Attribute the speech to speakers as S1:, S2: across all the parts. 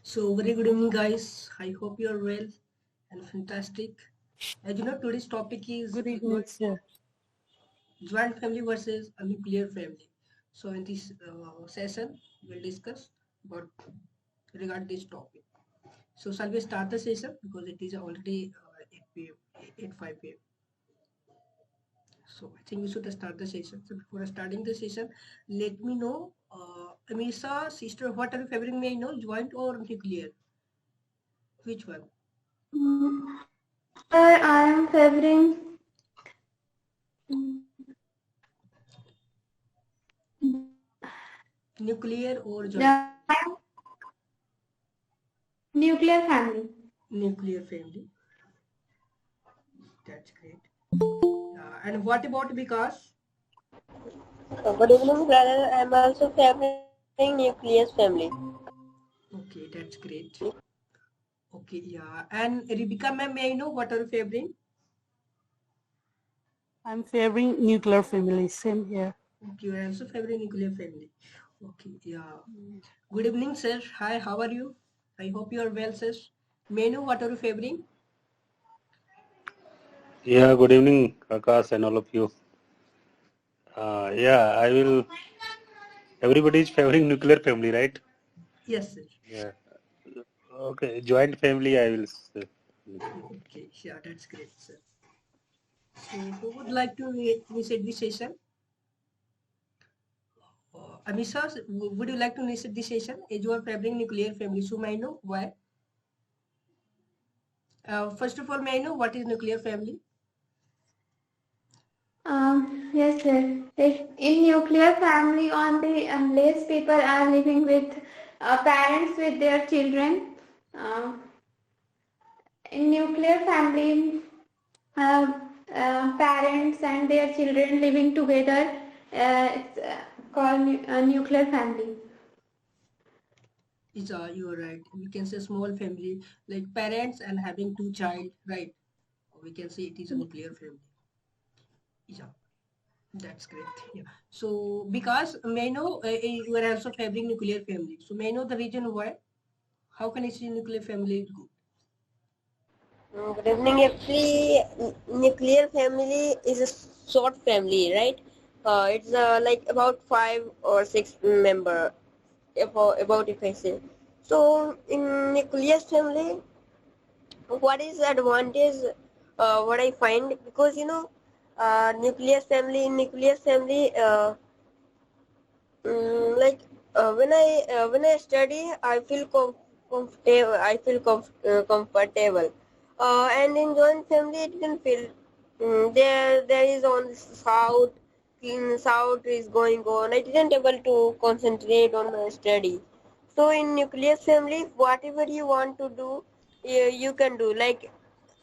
S1: So very good evening guys. I hope you are well and fantastic. As you know, today's topic is
S2: Good evening, sir.
S1: joint family versus a nuclear family. So in this session, we'll discuss about regard this topic. So shall we start the session because it is already 8 p.m. 8:05 p.m. So I think we should start the session. So before starting the session, let me know, Amisa, sister, what are you favoring? May I know, joint or nuclear? Which one?
S3: Sir, I am favoring
S1: Nuclear or joint?
S3: the nuclear family.
S1: Nuclear family. That's great. And what about Vikas?
S4: Good evening, brother. I'm also favoring nucleus family.
S1: Okay, that's great. Okay, yeah. And Rebecca, ma'am, may I know what are you favoring?
S2: I'm favoring nuclear family. Same here.
S1: Okay, you are also favoring nuclear family. Okay, yeah. Good evening, sir. Hi, how are you? I hope you are well, sir. May I know what are you favoring?
S5: Yeah, good evening, Akash and all of you. I will. Everybody is favoring nuclear family, right?
S1: Yes, sir.
S5: Yeah. Okay, joint family, I will say.
S1: Okay, yeah, that's great, sir. So, who would like to initiate this session? Amisha, would you like to initiate this session? As you are favoring nuclear family, so may I know why? First of all, may I know what is nuclear family?
S3: Yes, sir. In nuclear family, only less people are living with parents with their children. Um in nuclear family, uh, parents and their children living together. It's called nuclear family.
S1: Is you are right. We can say small family like parents and having two child, right? We can say it is a nuclear family. Yeah, that's great. Yeah. So because may I know you are also favoring nuclear family. So may I know the reason why? How can I see nuclear family is good?
S4: Good evening. Actually, nuclear family is a short family, right? It's like about 5 or 6 member, about if I say. So in nuclear family, what is the advantage? What I find, because nuclear family. Like when I study, I feel comfortable. Comfortable. And in joint family, it can feel there is on south. South is going on. I didn't able to concentrate on my study. So in nuclear family, whatever you want to do, you can do. Like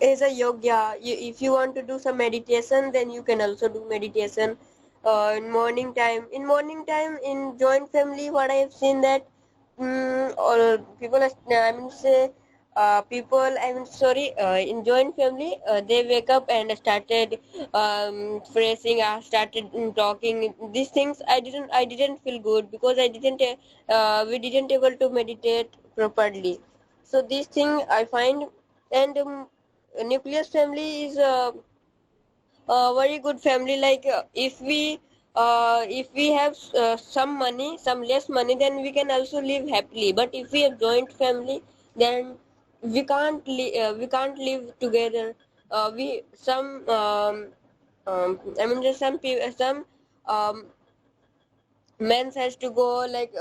S4: as a yoga, if you want to do some meditation, then you can also do meditation in morning time in joint family. What I have seen that all people I mean say people I mean sorry in joint family, they wake up and started phrasing, started talking these things. I didn't feel good because I didn't we didn't able to meditate properly. So this thing I find. And nucleus family is a very good family. Like if we have some money, some less money, then we can also live happily. But if we have joint family, then we can't live together. We some I mean there's some people, some um, men has to go like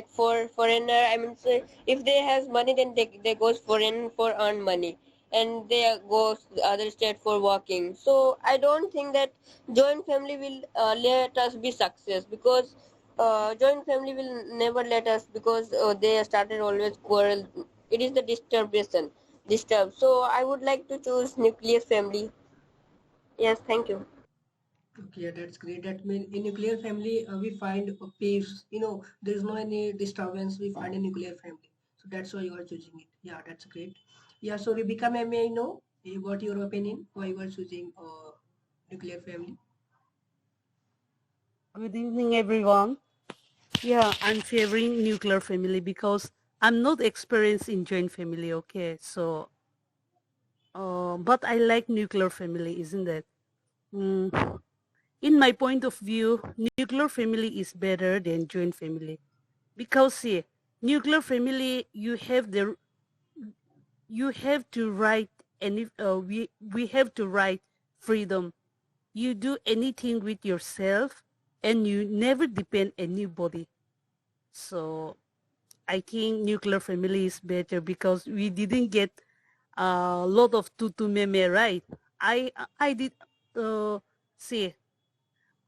S4: for foreigner. I mean say if they has money, then they goes foreign for earn money, and they goes the other state for working. So I don't think that joint family will let us be success, because joint family will never let us, because they started always quarrel. It is the disturbance disturb. So I would like to choose nuclear family. Yes, thank you.
S1: Okay, that's great. That means in nuclear family we find peace. You know, there is no any disturbance. We find in nuclear family. So that's why you are choosing it. Yeah, that's great. Yeah. So Rebecca, may I know what your opinion? Why you are choosing nuclear family?
S2: Good evening, everyone. Yeah, I'm favoring nuclear family because I'm not experienced in joint family, okay? So, but I like nuclear family, isn't it? Mm. In my point of view, nuclear family is better than joint family because see, nuclear family you have to write any we have to write freedom. You do anything with yourself, and you never depend anybody. So I think nuclear family is better because we didn't get a lot of tutu meme, right? I did see.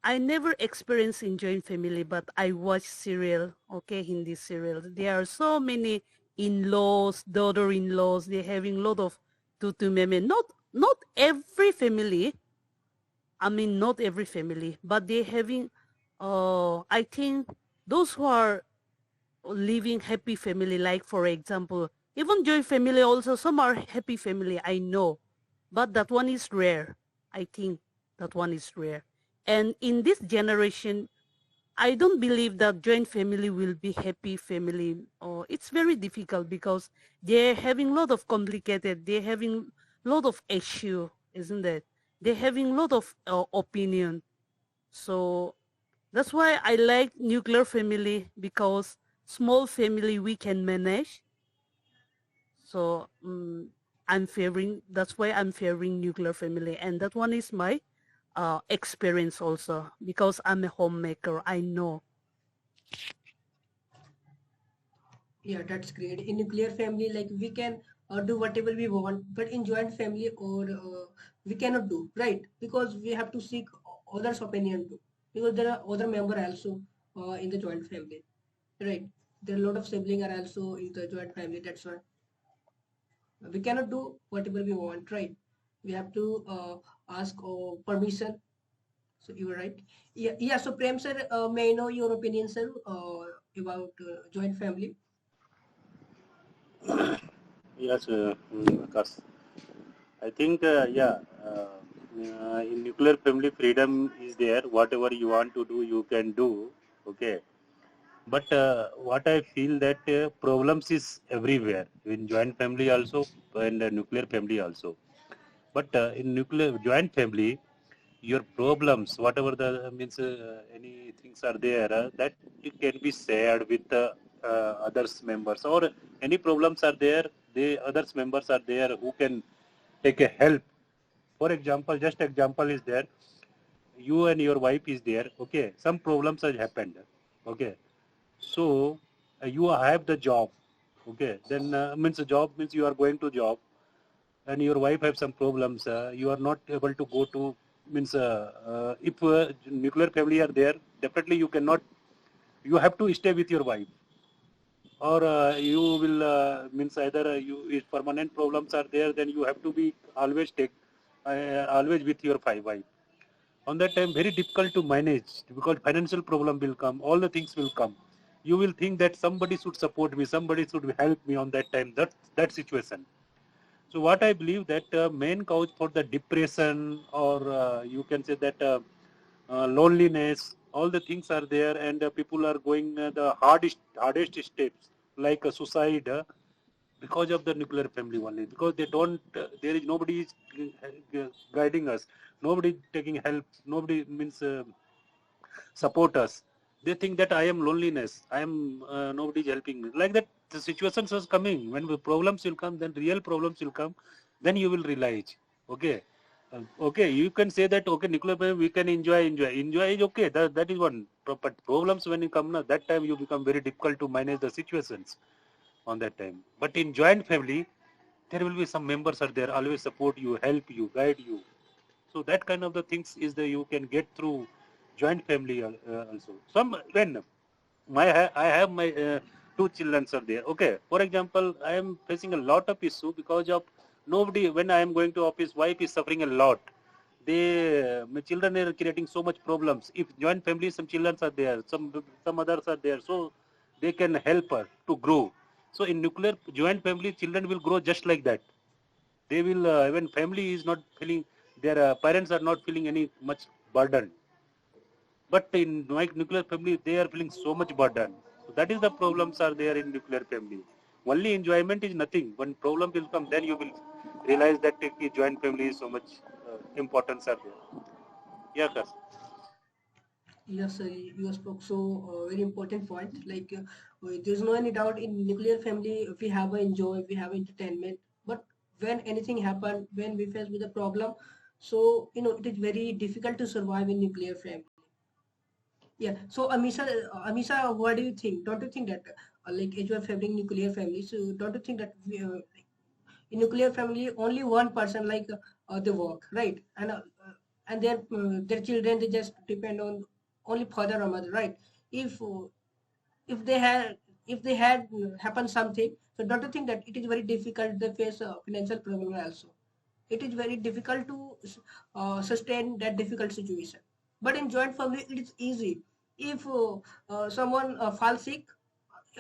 S2: I never experienced in joint family, but I watch serial, okay, Hindi serial. There are so many in-laws, daughter-in-laws. They're having a lot of tutu meme. Not every family. I mean, not every family, but they're having. I think those who are living happy family, like for example, even joint family also. Some are happy family. I know, but that one is rare. I think that one is rare. And in this generation, I don't believe that joint family will be happy family. Or it's very difficult because they're having a lot of complicated. They're having a lot of issue, isn't it? They're having a lot of opinion. So that's why I like nuclear family because small family we can manage. So I'm favoring. That's why I'm favoring nuclear family, and that one is my experience also because I'm a homemaker. I know.
S1: Yeah, that's great. In nuclear family, like we can do whatever we want, but in joint family or we cannot do, right? Because we have to seek others' opinion too. Because there are other member also in the joint family, right? There are a lot of siblings are also in the joint family. That's why we cannot do whatever we want, right? We have to ask permission. So you were right. Yeah, yeah. So Prem sir, may I know your opinion, sir, about joint family?
S5: Yes, Akash. I think, in nuclear family, freedom is there. Whatever you want to do, you can do. Okay. But what I feel that problems is everywhere in joint family also and nuclear family also. But in nuclear joint family, your problems, whatever the means, any things are there, that it can be shared with others members, or any problems are there, the others members are there who can take a help. For example, just example is there, you and your wife is there, okay, some problems has happened, okay, so you have the job, okay, then means the job means you are going to job, and your wife have some problems, you are not able to go to, means if nuclear family are there, definitely you cannot, you have to stay with your wife, or you will means either you, if permanent problems are there, then you have to be always take always with your wife. On that time very difficult to manage because financial problem will come, all the things will come, you will think that somebody should support me, somebody should help me on that time, that situation. So what I believe that main cause for the depression, or you can say that loneliness, all the things are there, and people are going the hardest steps like suicide because of the nuclear family only, because they don't there is nobody is guiding us, nobody taking help, nobody means support us. They think that I am loneliness, I am nobody is helping me, like that the situations is coming. When the problems will come, then real problems will come, then you will realize, okay, okay, you can say that okay, nuclear family we can enjoy is okay, that is one. But problems when you come now, that time you become very difficult to manage the situations on that time. But in joint family, there will be some members are there, always support you, help you, guide you. So that kind of the things is that you can get through joint family also. Some when I have my two children are there. Okay, for example, I am facing a lot of issue because of nobody. When I am going to office, wife is suffering a lot. My children are creating so much problems. If joint family, some children are there, some others are there, so they can help her to grow. So in nuclear joint family, children will grow just like that. They will when family is not feeling, their parents are not feeling any much burden, but in nuclear family they are feeling so much burden. So that is the problems are there in nuclear family. Only enjoyment is nothing. When problem will come, then you will realize that joint family is so much importance are there. Yeah, sir.
S1: Yes, sir, you spoke so very important point. Like there's no any doubt in nuclear family we have a enjoy, we have entertainment. But when anything happen, when we face with a problem, so it is very difficult to survive in nuclear family. Yeah. So Amisha, what do you think? Don't you think that like as you are favoring nuclear family, so don't you think that in nuclear family only one person like they work, right? And their children they just depend on only father or mother, right? If they had happened something, so don't you think that it is very difficult, they face a financial problem also. It is very difficult to sustain that difficult situation. But in joint family it is easy. If someone falls sick,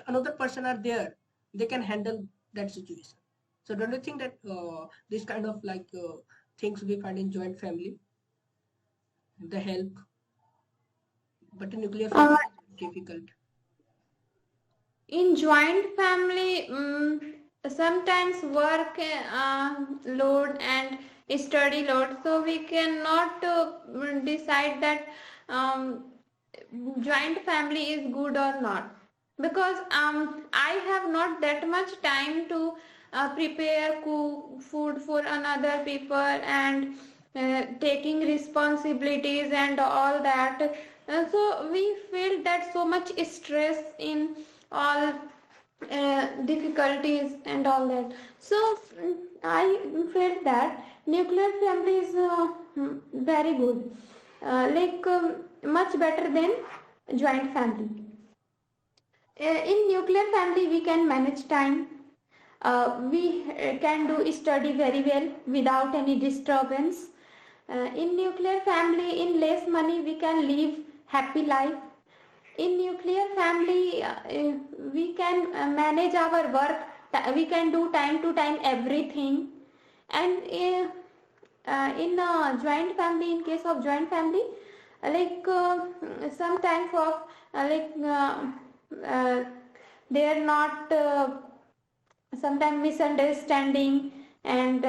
S1: another person are there, they can handle that situation. So don't you think that this kind of like things we find in joint family, the help, but in nuclear family it's difficult.
S3: In joint family, sometimes work load and study load, so we cannot decide that joint family is good or not, because I have not that much time to prepare cook food for another people and taking responsibilities and all that. So we feel that so much stress in all difficulties and all that. So I felt that nuclear family is very good, like much better than joint family. In nuclear family we can manage time, we can do study very well without any disturbance. In nuclear family, in less money we can live happy life. In nuclear family, we can manage our work, we can do time to time everything. And in joint family, in case of joint family, like sometimes of like they are not sometimes misunderstanding, and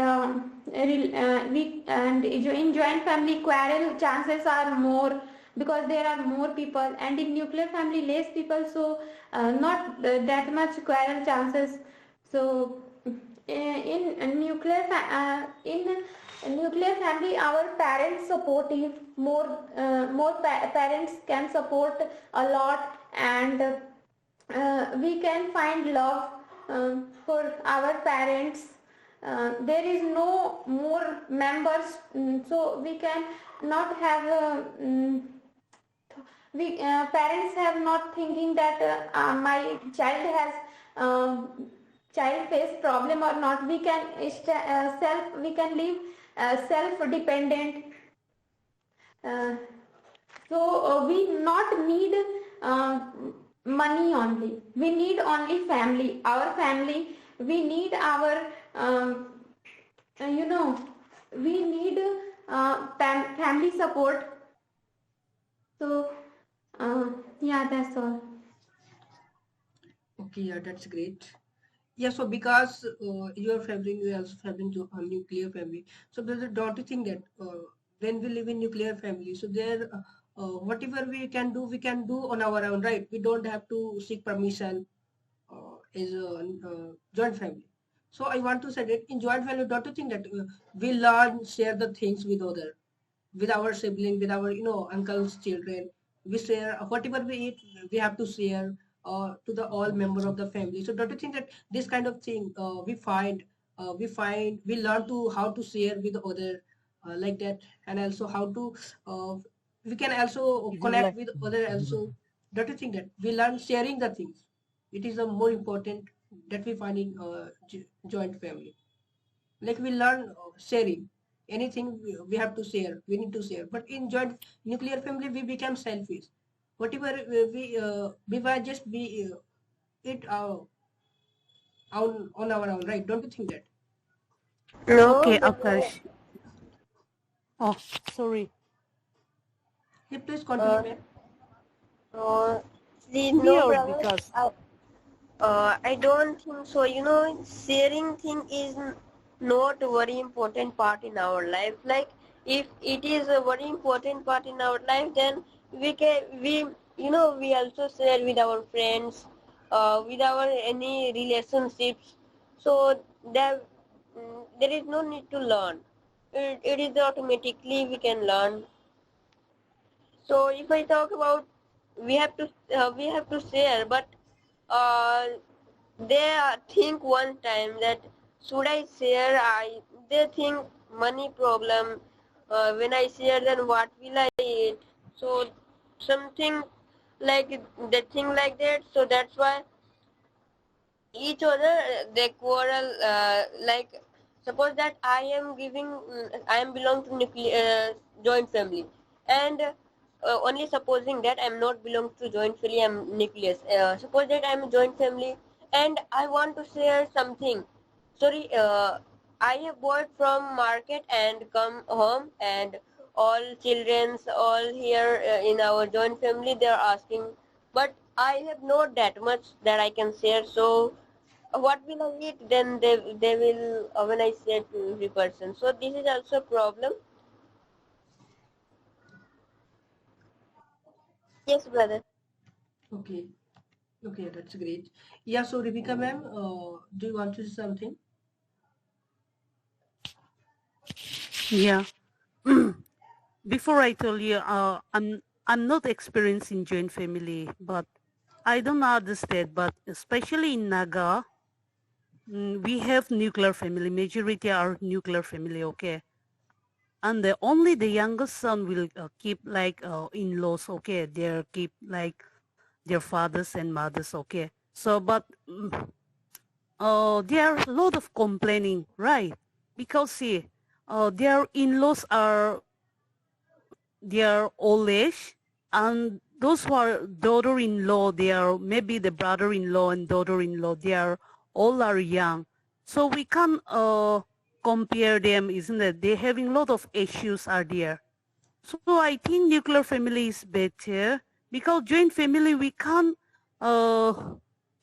S3: in joint family quarrel chances are more because there are more people, and in nuclear family less people, so not that much quarrel chances. So in nuclear family our parents supportive, more parents can support a lot, and we can find love for our parents. There is no more members, so we can not have we parents have not thinking that my child has child face problem or not. We can we can live self dependent. uh, so we not need uh, money only, we need only family, our family. We need our you know, we need family support. So yeah, that's all.
S1: Okay, yeah, that's great. Yeah, so because you are favoring, you are also favoring to a nuclear family. So don't you think that when we live in nuclear family, so there, whatever we can do on our own, right? We don't have to seek permission as a joint family. So I want to say that in joint family, don't you think that we learn, share the things with other, with our sibling, with our uncles, children. We share whatever we eat. We have to share to the all member of the family. So don't you think that this kind of thing we learn to how to share with other like that, and also how to we can also connect with other also. Don't you think that we learn sharing the things? It is a more important that we find in joint family. Like we learn sharing anything we have to share, we need to share. But in joint nuclear family we become selfish. Whatever we might just be it on our own, right? Don't you think that?
S2: Okay,
S4: No,
S2: Akash. Oh, sorry.
S1: Yeah, please continue,
S4: uh,
S1: ma'am.
S4: no, see,
S2: Me
S4: no
S2: or
S4: brothers.
S2: because
S4: I don't think so. You know, sharing thing is not a very important part in our life. Like, if it is a very important part in our life, then we also share with our friends, with our any relationships. So there is no need to learn. It is automatically we can learn. So if I talk about we have to share, but uh, they think one time that should I share? They think money problem. When I share, then what will I eat? So something like they think like that. So that's why each other they quarrel. Like suppose that I am belong to joint family, and only supposing that I'm not belong to joint family, I'm nucleus. Suppose that I'm a joint family and I want to share something. Sorry, I have bought from market and come home, and all childrens all here in our joint family they are asking, but I have not that much that I can share. So what will I eat? Then they will when I say to every person. So this is also a problem. Yes, brother.
S1: Okay. Okay, that's great. Yeah, so Rivika ma'am, do you want to say something?
S2: Yeah. Before I tell you, I'm not experienced in joint family, but I don't understand. But especially in Naga, we have nuclear family. Majority are nuclear family. Okay, and only the youngest son will keep like in-laws. Okay, they keep like their fathers and mothers. Okay, so but there are a lot of complaining, right? Because see, their in-laws are they are old age, and those who are daughter-in-law, they are maybe the brother-in-law and daughter-in-law, they are all are young. So we can compare them, isn't it? They're having a lot of issues are there. So I think nuclear family is better because joint family we can't uh,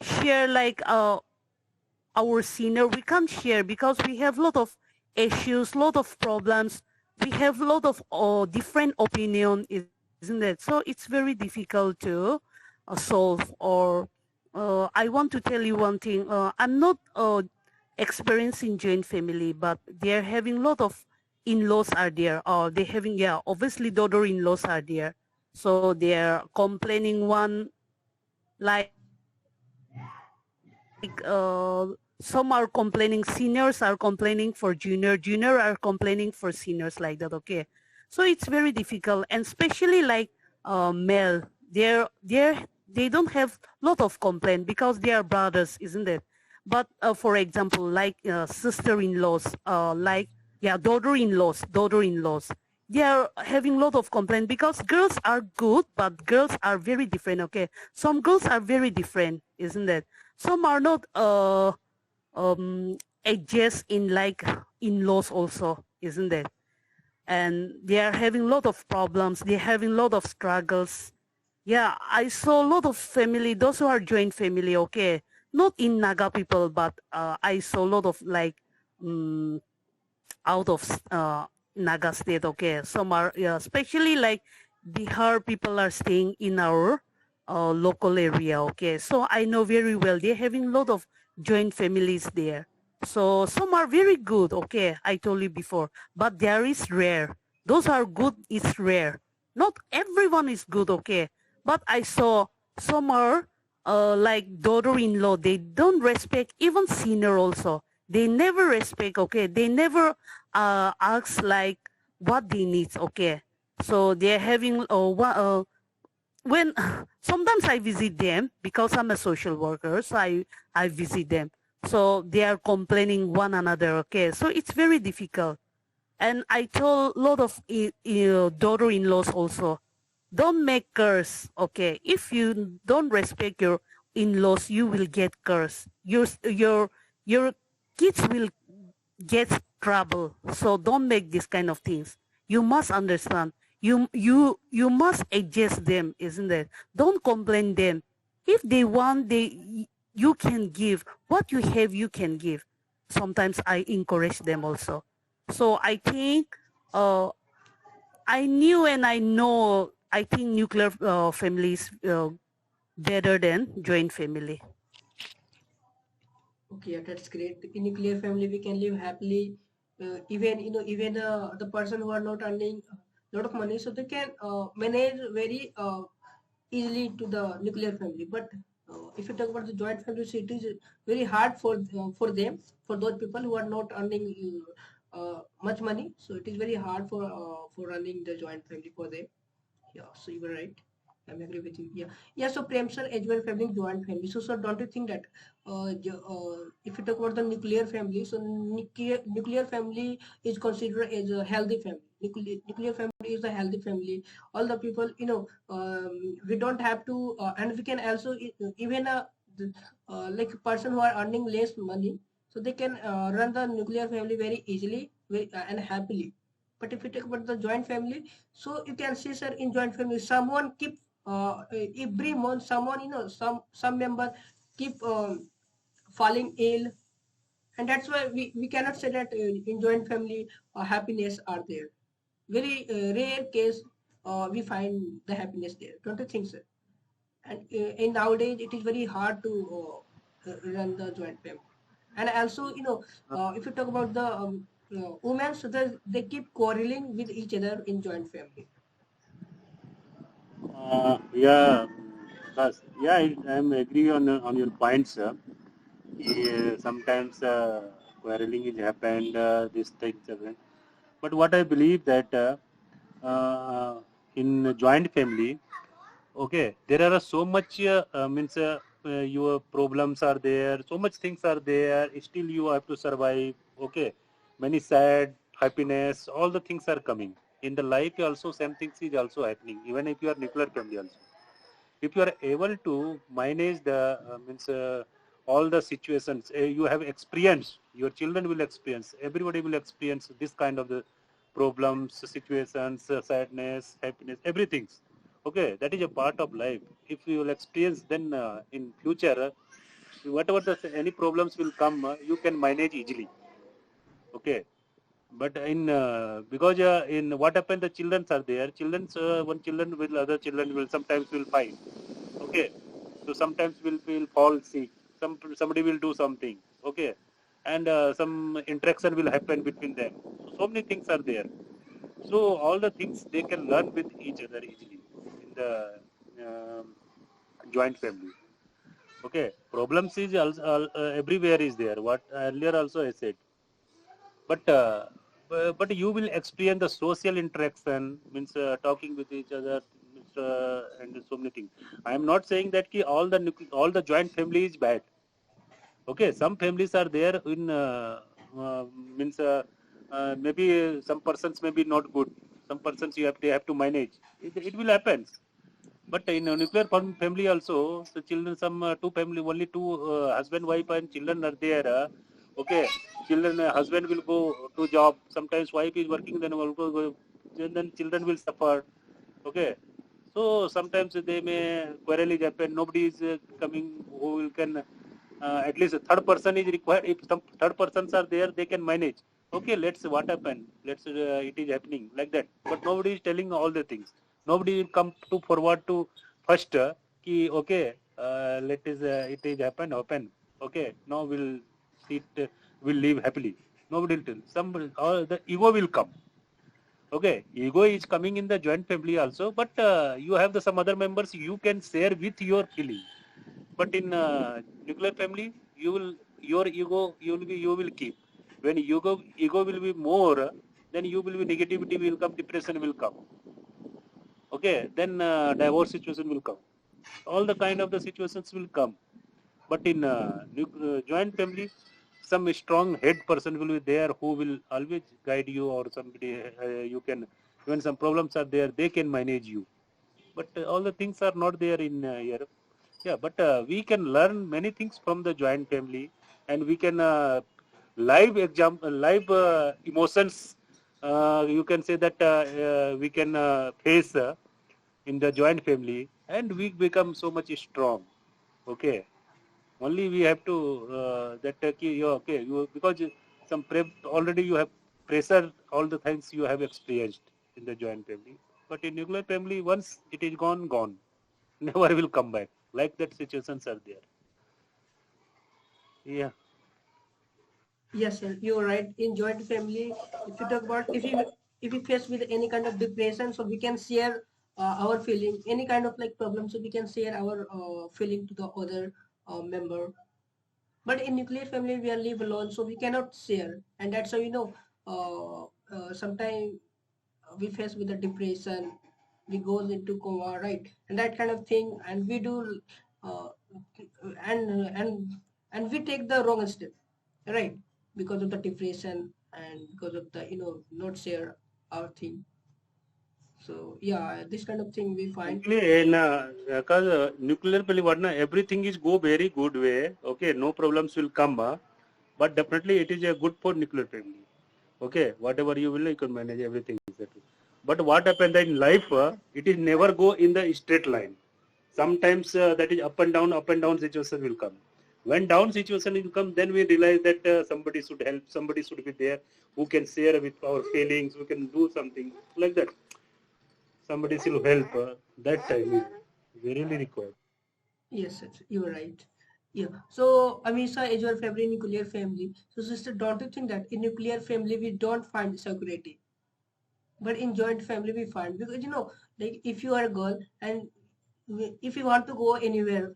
S2: share like our senior. We can't share because we have a lot of issues, lot of problems. We have a lot of different opinion, isn't it? So it's very difficult to solve. Or I want to tell you one thing. I'm not experiencing joint family, but they're having a lot of in-laws are there. Or they having obviously daughter-in-laws are there. So they're complaining one like some are complaining, seniors are complaining for junior are complaining for seniors like that. Okay, so it's very difficult, and especially like male, they don't have lot of complaint because they are brothers, isn't it? But for example, like sister-in-laws, like daughter-in-laws, they are having a lot of complaint because girls are good, but girls are very different. Okay, some girls are very different, isn't it? Some are not adjust in like in-laws also, isn't it? And they are having a lot of problems. They're having a lot of struggles. Yeah, I saw a lot of family, those who are joint family, okay, not in Naga people, but I saw a lot of like out of Naga state, okay. Some are, yeah, especially like Bihar people are staying in our local area, okay. So I know very well they're having a lot of joint families there. So some are very good, okay, I told you before, but there is rare. Those are good is rare. Not everyone is good, okay. But I saw some are like daughter-in-law, they don't respect even senior also. They never respect, okay. They never ask like what they need, okay. So they're having when sometimes I visit them because I'm a social worker, so I visit them. So they are complaining one another, okay. So it's very difficult. And I told a lot of daughter-in-laws also, don't make curse, okay. If you don't respect your in-laws, you will get curse. Your kids will get trouble. So don't make this kind of things. You must understand. You must adjust them, isn't it? Don't complain them. If they want, you can give. What you have, you can give. Sometimes I encourage them also. So I think I knew and I know, I think nuclear family is better than joint family.
S1: Okay, that's great. In nuclear family, we can live happily. Even even the person who are not earning a lot of money, so they can manage very easily to the nuclear family. But if you talk about the joint family, so it is very hard for them, for those people who are not earning much money. So it is very hard for running the joint family for them. Yeah, so you were right. I'm agree with you. Yeah, yeah. So Prem sir, as well, family joint family. So sir, don't you think that if you talk about the nuclear family, so nuclear family is considered as a healthy family. Nuclear family is a healthy family. All the people, we don't have to, and we can also even like a person who are earning less money, so they can run the nuclear family very easily, and happily. But if you talk about the joint family, so you can see, sir, in joint family, someone keep every month, someone some member keep falling ill, and that's why we cannot say that in joint family happiness are there. Very rare case we find the happiness there. Don't you think, sir? And in nowadays, it is very hard to run the joint family. And also, if you talk about the women, so they keep quarreling with each other in joint family.
S5: Yeah, yeah, I'm agree on your points. Yeah, sometimes quarreling is happened, these things happen. But what I believe that in a joint family, okay, there are so much means your problems are there, so much things are there. Still, you have to survive. Okay, many sad, happiness, all the things are coming in the life. Also, same things is also happening. Even if you are nuclear family, also, if you are able to manage the means all the situations you have experienced, your children will experience. Everybody will experience this kind of the problems, situations, sadness, happiness, everything. Okay, that is a part of life. If you will experience, then in future, whatever any problems will come, you can manage easily. Okay, but in because in what happened, the children are there. Children's one children will other children will sometimes will fight. Okay, so sometimes will fall sick. Somebody will do something. Okay, and some interaction will happen between them. So many things are there. So all the things they can learn with each other easily in the um, joint family. Okay, problems is also, everywhere is there. What earlier also I said, but but you will experience the social interaction, means talking with each other, means, and so many things. I am not saying that all the joint family is bad. Okay, some families are there in uh, means maybe some persons may be not good, some persons they have to manage. It will happen. But in a nuclear family also, the children, some two family, only two husband, wife, and children are there. Okay, children, husband will go to job. Sometimes wife is working, then will go, then children will suffer. Okay, so sometimes they may quarrel happen. Nobody is coming who will can. At least a third person is required. If some third persons are there, they can manage. Okay, let's what happened. Let's it is happening like that. But nobody is telling all the things. Nobody will come to forward to first. Ki okay, it is happen. Okay, now we'll sit, we'll live happily. Nobody will tell. Some the ego will come. Okay, ego is coming in the joint family also, but you have the some other members you can share with your feeling. But in nuclear family, you will keep. When ego will be more, then you will be negativity will come, depression will come. Okay, then divorce situation will come. All the kind of the situations will come. But in joint family, some strong head person will be there who will always guide you, or somebody you can, when some problems are there, they can manage you. But all the things are not there in here. Yeah, but we can learn many things from the joint family, and we can live emotions. You can say that we can face in the joint family, and we become so much strong. Okay, Only we have to because already you have pressure, all the things you have experienced in the joint family. But in nuclear family, once it is gone, never will come back. Like that situations are there. Yeah.
S1: Yes, sir, you're right. In joint family, if you talk about if you face with any kind of depression, so we can share our feeling, any kind of like problem, so we can share our feeling to the other member. But in nuclear family, we are live alone, so we cannot share, and that's how sometimes we face with the depression, we goes into coma, right, and that kind of thing, and we do, uh, and we take the wrong step, right, because of the depression and because of the not share our thing. So yeah, this kind of thing we find.
S5: Actually, because nuclear family, what na, everything is go very good way. Okay, no problems will come, but definitely it is a good for nuclear family. Okay, whatever you will, you can manage everything. But what happens in life, it is never go in the straight line. Sometimes that is up and down situation will come. When down situation will come, then we realize that somebody should help, somebody should be there who can share with our feelings, who can do something like that. Somebody should help. That time is really required.
S1: Yes, yes, you're right. Yeah. So, Amisha, is your favorite nuclear family? So, sister, don't you think that in nuclear family we don't find security, but in joint family we find, because like if you are a girl and if you want to go anywhere,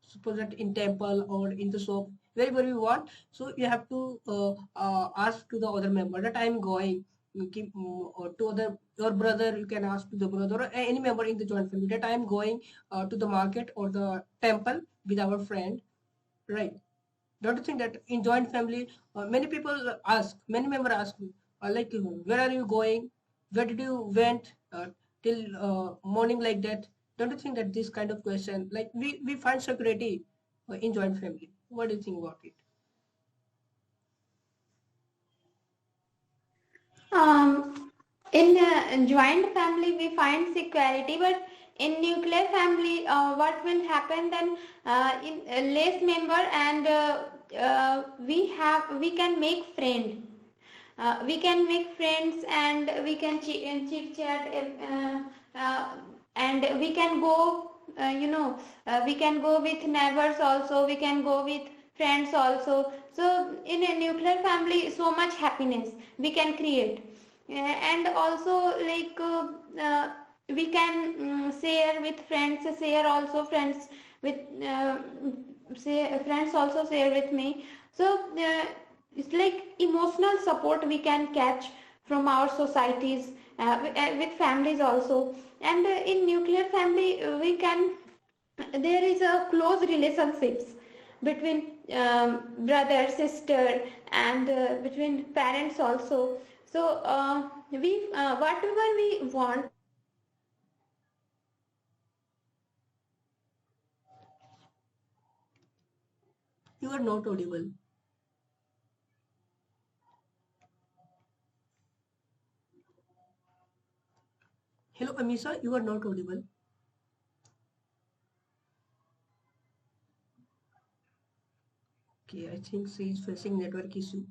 S1: suppose that in temple or in the shop, wherever you want, so you have to ask to the other member that I am going. You keep, or to other your brother, you can ask to the brother or any member in the joint family that I am going to the market or the temple with our friend, right? Don't you think that in joint family, many people ask, many members ask me, like, where are you going? Where did you went till morning, like that? Don't you think that this kind of question, like we find security in joint family? What do you think about it?
S3: In a joint family, we find security, but in nuclear family, what will happen then? In less member, and we can make friend. We can make friends, and we can chit chat, and we can go. We can go with neighbors also. We can go with friends also. So in a nuclear family, so much happiness we can create. And also, like, we can share with friends, share also friends with say friends also share with me. So it's like emotional support we can catch from our societies, with families also. And in nuclear family, we can there is a close relationships between brother, sister, and between parents also. So we whatever we want.
S1: You are not audible. Hello, Amisha, you are not audible. Okay, I think she is facing network issue.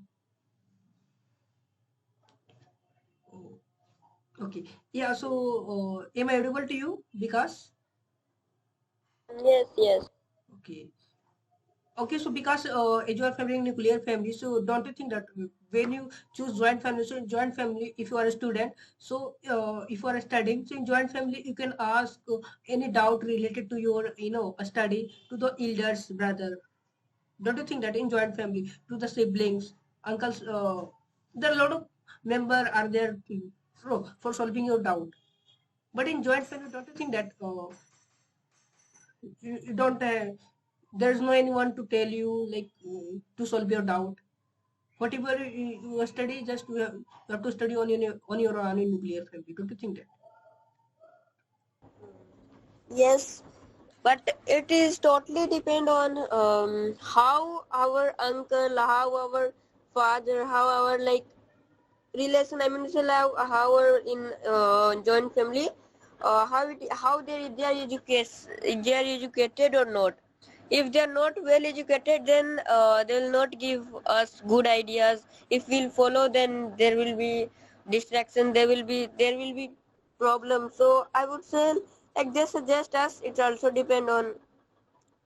S1: Oh, okay. Yeah, so am I audible to you? Because
S4: Yes, yes.
S1: okay. Okay, so because as you are favoring nuclear family, so don't you think that when you choose joint family, so in joint family, if you are a student, so if you are studying, so in joint family, you can ask any doubt related to your, study to the elders, brother. Don't you think that in joint family, to the siblings, uncles, there are a lot of member are there for solving your doubt. But in joint family, don't you think that you don't there's no anyone to tell you, like, to solve your doubt, whatever you study, just you have to study on your own in nuclear family, don't you think that?
S4: Yes, but it is totally depend on how our uncle, how our father, how our like relation. I mean, so how our in joint family, how they are educated or not. If they are not well educated, then they will not give us good ideas. If we'll follow, then there will be distraction. There will be problems. So I would say, like they suggest us, it also depend on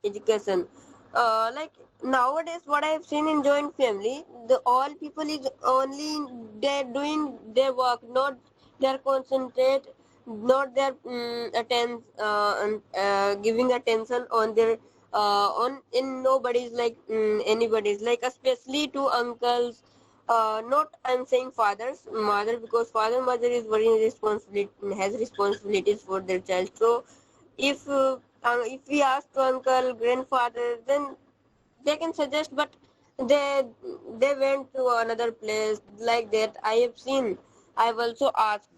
S4: education. Like nowadays, what I've seen in joint family, the all people is only they're doing their work, not their concentrate, not their giving attention on their on in nobody's like anybody's like especially to uncles. Not I'm saying fathers, mother, because father mother is very responsibility has responsibilities for their child. So if we ask to uncle, grandfather, then they can suggest, but they they went to another place like that. I have seen. I've also asked.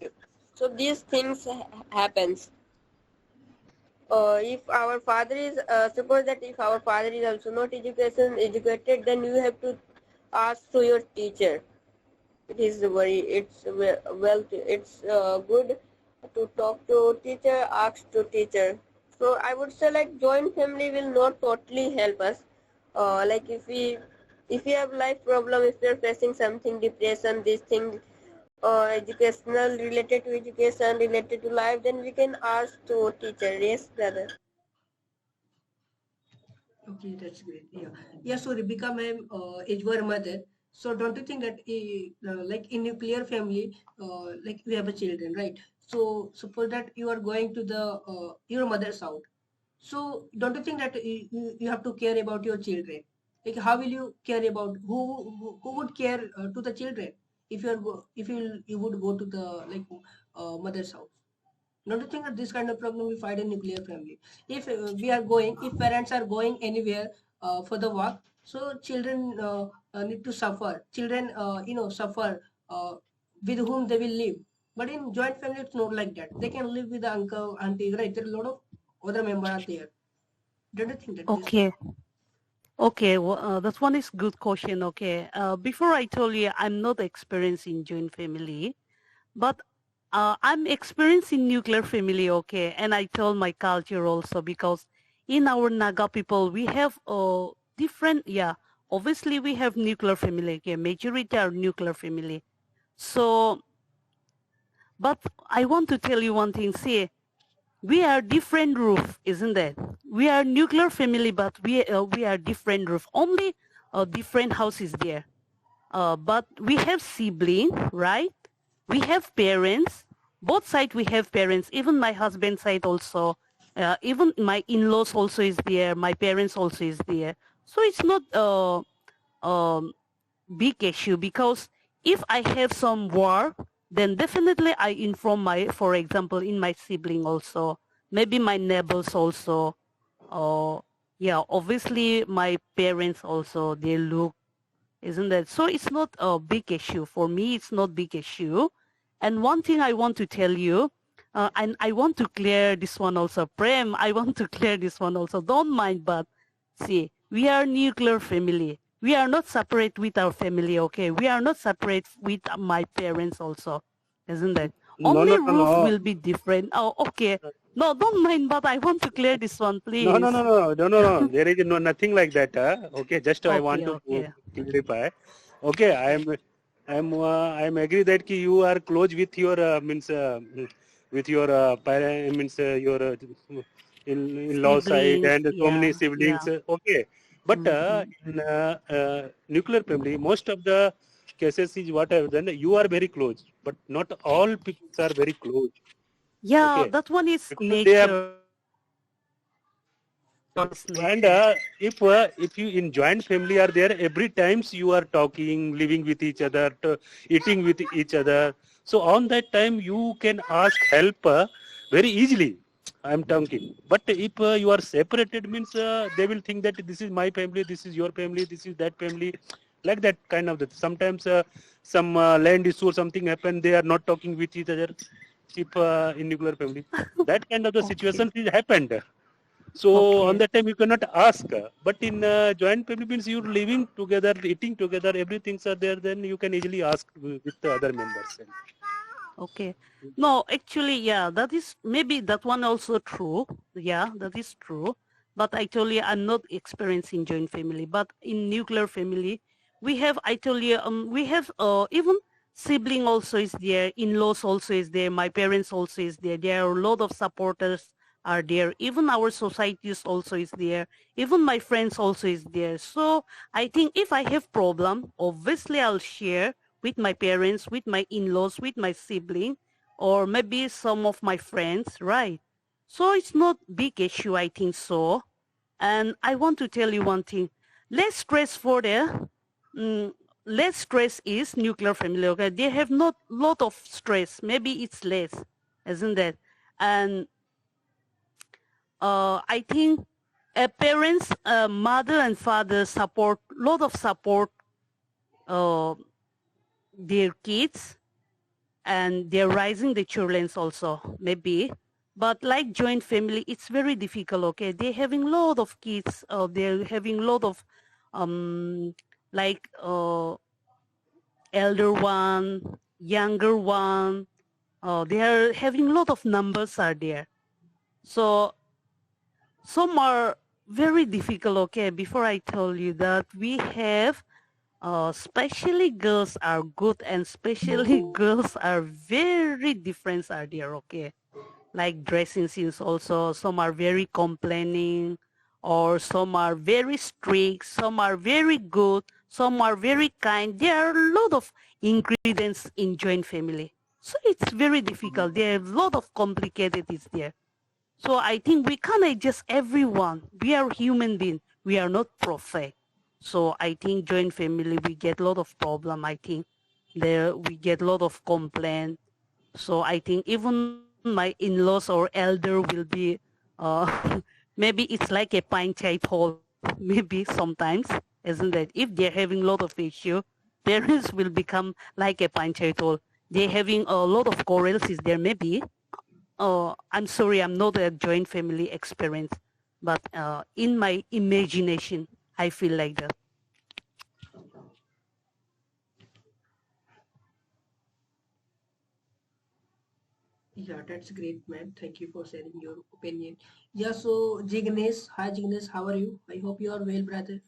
S4: So these things happens. If our father is suppose that if our father is also not educated, then you have to ask to your teacher. It is very it's good to talk to teacher, ask to teacher. So I would say like joint family will not totally help us. Like if we have life problem, if we are facing something, depression, this thing, educational related to education, related to life, then we can ask to teacher. Yes, brother.
S1: Okay, that's great. Yeah, yeah. So Rebecca, ma'am, is your mother. So don't you think that like in nuclear family, like we have a children, right? So suppose that you are going to the your mother's house. So don't you think that you have to care about your children? Like how will you care about who would care to the children if if you would go to the like mother's house? Don't you think that this kind of problem we find in nuclear family? If if parents are going anywhere for the work, so children need to suffer. Children, suffer with whom they will live. But in joint family, it's not like that. They can live with the uncle, auntie, right? There are a lot of other members are there. Don't you think that this?
S2: Okay. Okay, well, that one is good question. Okay, before I told you, I'm not experienced in joint family, but I'm experienced in nuclear family. Okay, and I told my culture also because in our Naga people we have different. Yeah, obviously we have nuclear family. Okay, majority are nuclear family. So, but I want to tell you one thing. See, we are different roof, isn't it? We are nuclear family, but we are different roof. Only different house is there. But we have sibling, right? We have parents. Both sides we have parents. Even my husband's side also. Even my in-laws also is there. My parents also is there. So it's not big issue because if I have some work, then definitely I inform for example, in my sibling also, maybe my neighbors also, or yeah, obviously my parents also, they look, isn't it? So it's not a big issue. For me, it's not big issue. And one thing I want to tell you, and I want to clear this one also, Prem, I want to clear this one also. Don't mind, but see, we are nuclear family. We are not separate with our family, okay? We are not separate with my parents also, isn't it?
S5: No,
S2: Only
S5: no, no,
S2: roof
S5: no.
S2: will be different. Oh, okay. No, don't mind, but I want to clear this one,
S5: No, no,
S2: please.
S5: no, no, no, no, no. There is nothing like that. Okay, just I want
S2: Okay,
S5: to
S2: okay.
S5: clarify. Okay, I'm agree that ki you are close with your means with your parent means your in-law side
S2: Siblings,
S5: and so many
S2: yeah, yeah.
S5: siblings. Okay, but
S2: Mhm.
S5: in nuclear family, most of the cases is what I've done. You are very close, but not all people are very close.
S2: Yeah,
S5: Okay,
S2: that one is
S5: because they have.
S2: nature. It's
S5: And
S2: nature.
S5: if you in joint family are there, every times you are talking, living with each other, eating with each other. So on that time you can ask help very easily. I'm talking. But if you are separated, means they will think that this is my family, this is your family, this is that family, like that kind of that. Sometimes some land issue or something happen, they are not talking with each other. If in nuclear family, that kind of the
S2: Okay,
S5: situation is happened. So on
S2: okay,
S5: that time you cannot ask. But in joint family means you're living together, eating together, everything's are there. Then you can easily ask with the other members.
S2: okay. No, actually, yeah, that is maybe that one also true. Yeah, that is true. But I told you I'm not experiencing joint family. But in nuclear family, we have, I told you, we have even sibling also is there, in-laws also is there, my parents also is there. There are a lot of supporters are there. Even our societies also is there. Even my friends also is there. So I think if I have problem, obviously I'll share with my parents, with my in-laws, with my sibling, or maybe some of my friends, right? So it's not big issue, I think so. And I want to tell you one thing. Less stress for the less stress is nuclear family. Okay, they have not lot of stress. Maybe it's less, isn't that? And I think parents, mother and father support lot of support uh, their kids, and they're raising the children also maybe. But like joint family, it's very difficult. Okay, they're having lot of kids. They're having lot of like elder one, younger one. They are having lot of numbers are there. So some are very difficult. Okay, before I tell you that we have especially girls are good and especially girls are very different are there, okay? Like dressing scenes also, some are very complaining, or some are very strict, some are very good, some are very kind. There are a lot of ingredients in joint family. So it's very difficult. There are a lot of complicated is there. So I think we can't adjust everyone. We are human beings. We are not perfect. So I think joint family, we get a lot of problem. I think there we get a lot of complaint. So I think even my in-laws or elder will be, maybe it's like a pine chai hole, maybe sometimes, isn't it? If they're having a lot of issue, parents will become like a pine chai hole. They're having a lot of quarrels is there maybe, I'm sorry, I'm not a joint family experience, but in my imagination, I feel like that.
S1: Yeah, that's great, man. Thank you for sharing your opinion. Yeah, so Jignesh, hi Jignesh, how are you? I hope you are well, brother.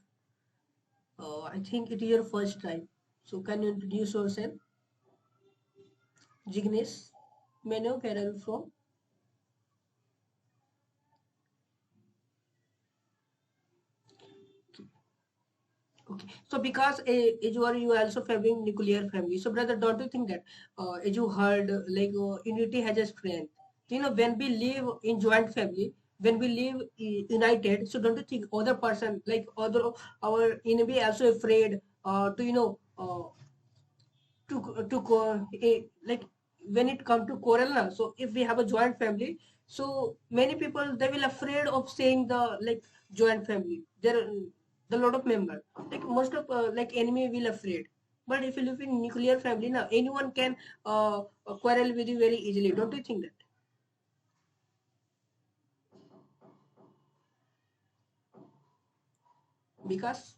S1: I think it is your first time. So can you introduce yourself? Jignesh, may I know where are you from? Okay, so because as you are also having nuclear family, so brother, don't you think that as you heard, unity has a strength. You know, when we live in joint family, when we live united, so don't you think other person, like other our enemy, also afraid to like when it come to quarrel na, so if we have a joint family, so many people they will afraid of saying the like joint family there the lot of member, like most of like enemy will afraid. But if you live in nuclear family now, anyone can quarrel with you very easily, don't you think that? Because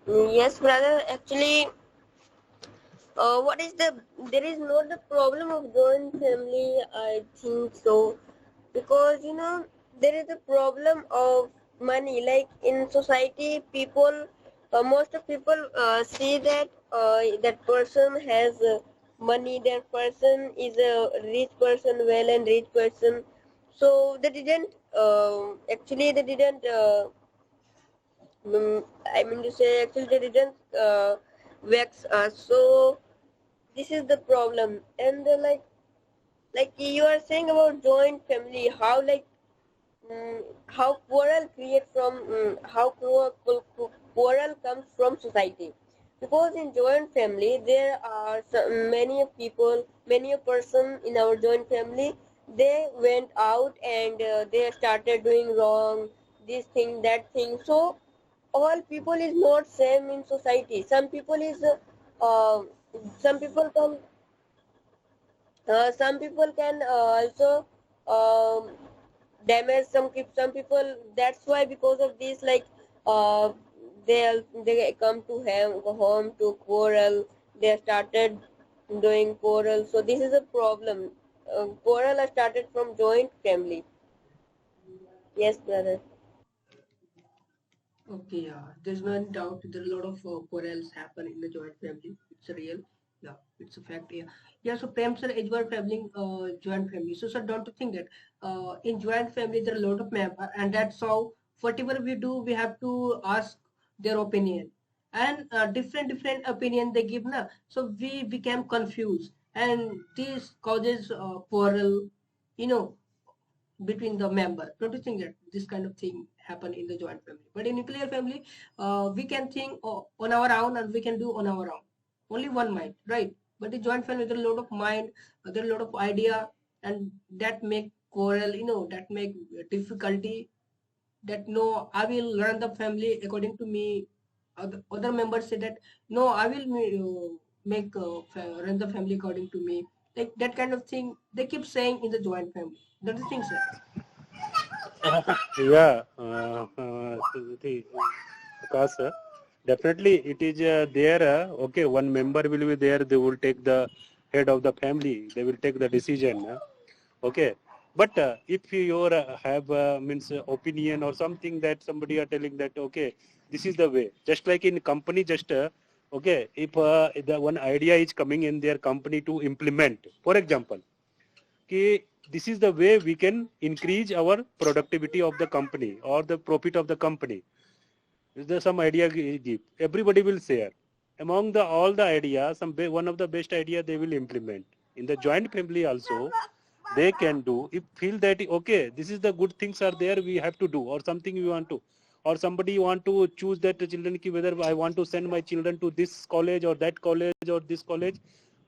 S4: Yes, brother. Actually, what is there is not the problem of joint family, I think so, because there is a problem of money. Like in society, people, most of people see that that person has money, that person is a rich person, well and rich person. So they didn't actually they didn't I mean to say, actually they didn't vex us. So this is the problem. And like you are saying about joint family, how like how quarrel create from how quarrel comes from society, because in joint family there are many people, many a person in our joint family, they went out and they started doing wrong, this thing, that thing. So all people is not same in society. Some people is uh, some people can some people can also um, damage some people. That's why because of this, like uh, they come to home to quarrel. They started doing quarrel. So this is a problem. Quarrel are started from joint family. Yes, brother.
S1: Okay, yeah, there's no doubt. There are a lot of quarrels happen in the joint family. It's a real, yeah, it's a fact. Yeah, yeah. So Prem sir, as you are traveling, joint family. So sir, don't you think that in joint family there are a lot of member, and that's how whatever we do, we have to ask their opinion, and different opinion they give na. So we became confused, and this causes quarrel. You know, between the member. Don't you think that this kind of thing happen in the joint family? But in nuclear family, we can think on our own and we can do on our own. Only one mind, right? But in joint family, there are a lot of mind, there are a lot of idea, and that make quarrel. That make difficulty. That no, I will run the family according to me. Other members say that no, I will make run the family according to me. Like that kind of thing, they keep saying in the joint family. Don't you think, sir?
S5: Yeah, the because definitely it is there. Okay, one member will be there. They will take the head of the family. They will take the decision. Okay, but if you have means opinion or something that somebody are telling that okay, this is the way. Just like in company, just okay, if the one idea is coming in their company to implement, for example, कि this is the way we can increase our productivity of the company or the profit of the company. Is there some idea give? Everybody will share. Among the all the ideas, one of the best idea they will implement. In the joint family also, they can do. If feel that okay, this is the good things are there, we have to do, or something we want to, or somebody want to choose that children ki whether I want to send my children to this college or that college or this college.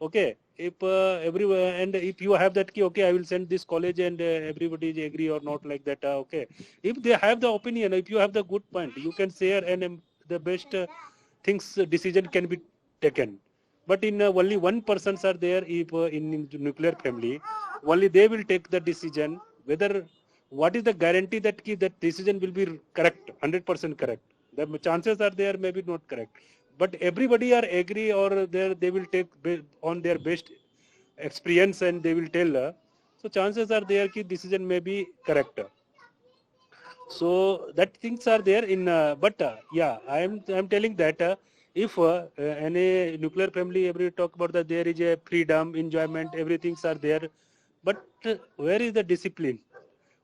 S5: Okay, if everywhere and if you have that key, okay, I will send this college and everybody is agree or not like that. Okay, if they have the opinion, if you have the good point, you can share and the best things decision can be taken. But in only one persons are there. If in nuclear family, only they will take the decision. Whether what is the guarantee that that decision will be correct, 100% correct? The chances are there, maybe not correct. But everybody are agree or they will take on their best experience and they will tell. So chances are there that decision may be correct. So that things are there in but yeah, I'm telling that if any nuclear family every talk about that there is a freedom enjoyment everything's are there, but where is the discipline?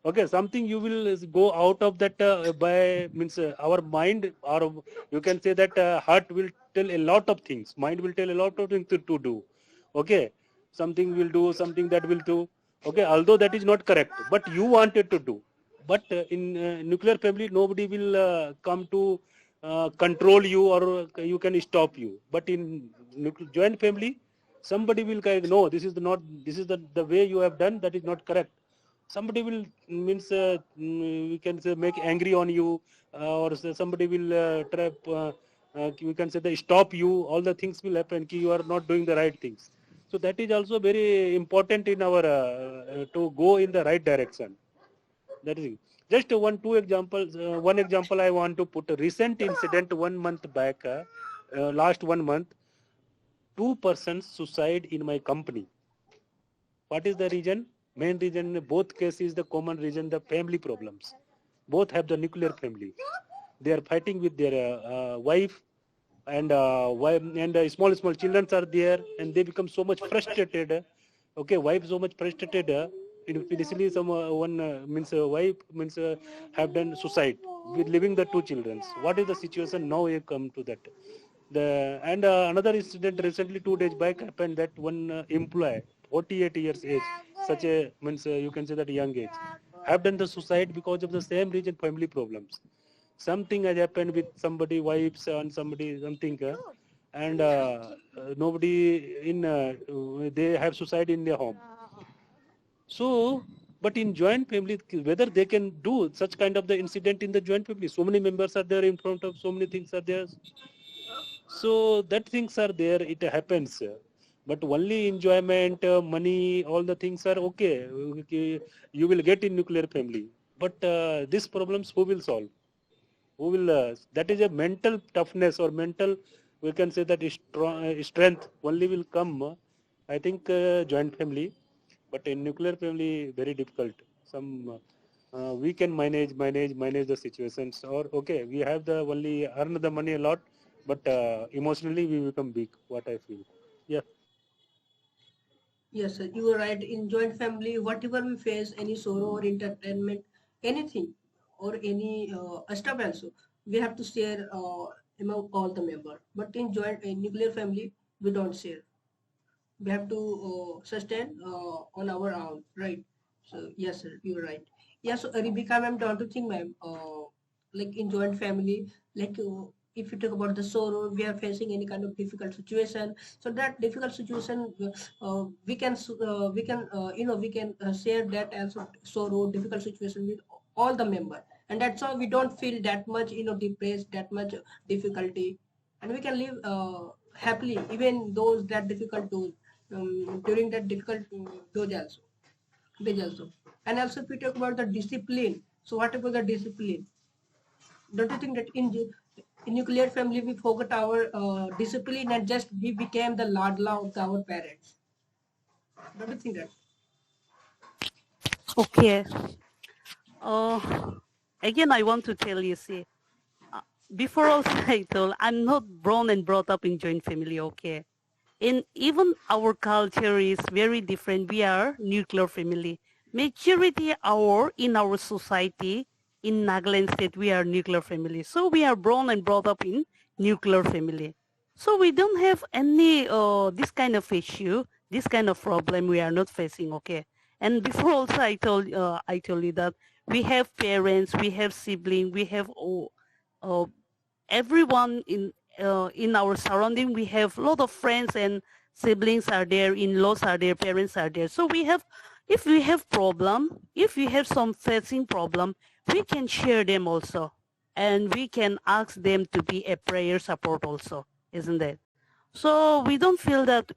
S5: Okay, something you will go out of that by means our mind or you can say that heart will tell a lot of things, mind will tell a lot of things to do. Okay, something will do, something that will do. Okay, although that is not correct, but you wanted to do. But in nuclear family, nobody will come to control you or you can stop you. But in joint family, somebody will kind no, this is not, this is the way you have done, that is not correct. Somebody will means we can say make angry on you or somebody will trap we can say they stop you, all the things will happen ki you are not doing the right things. So that is also very important in our to go in the right direction. That is it. Just one two examples. One example I want to put a recent incident 1 month back. Last 1 month, two persons suicide in my company. What is the reason? Main reason in both cases is the common reason, the family problems. Both have the nuclear family. They are fighting with their wife and small children are there and they become so much frustrated. Okay, wife so much frustrated. Initially, some one means wife means have done suicide with leaving the two children. What is the situation now? You come to that. The and another incident recently 2 days back happened that one employee, 48 years age, such a means you can say that young age, have done the suicide because of the same reason, family problems. Something has happened with somebody, wives and somebody something, and nobody in they have suicide in their home. So, but in joint family, whether they can do such kind of the incident in the joint family, so many members are there in front of, so many things are there. So that things are there, it happens. But only enjoyment, money, all the things are okay. You will get in nuclear family. But these problems who will solve? Who will? That is a mental toughness or mental, we can say that is strength only will come. I think joint family, but in nuclear family very difficult. Some we can manage the situations, or okay, we have the only earn the money a lot, but emotionally we become weak, what I feel. Yeah.
S1: Yes, sir, you are right. In joint family, whatever we face, any sorrow or entertainment, anything, or any stuff also, we have to share among all the member. But in nuclear family, we don't share. We have to sustain on our own, right? So yes, sir, you're right. Yeah, so Rebecca, ma'am, don't you think, ma'am, like in joint family, like if you talk about the sorrow, we are facing any kind of difficult situation. So that difficult situation, we can share that also sorrow, difficult situation with all the member, and that's how we don't feel that much, depressed, that much difficulty, and we can live happily even those that difficult those during that difficult those also days also. And also if we talk about the discipline, so what about the discipline? Don't you think that in nuclear family we forgot our discipline and just we became the ladla of our parents? Don't you think that?
S2: Okay. Uh, Again, I want to tell you, see, before also I told, I'm not born and brought up in joint family, okay? And even our culture is very different. We are nuclear family. Majority in our society in Nagaland state, we are nuclear family. So we are born and brought up in nuclear family. So we don't have any this kind of issue, this kind of problem we are not facing, okay? And before also I told you that we have parents, we have siblings, we have uh, everyone in our surrounding. We have a lot of friends and siblings are there, in-laws are there, parents are there. So we have, if we have problem, if we have some facing problem, we can share them also, and we can ask them to be a prayer support also, isn't it? So we don't feel that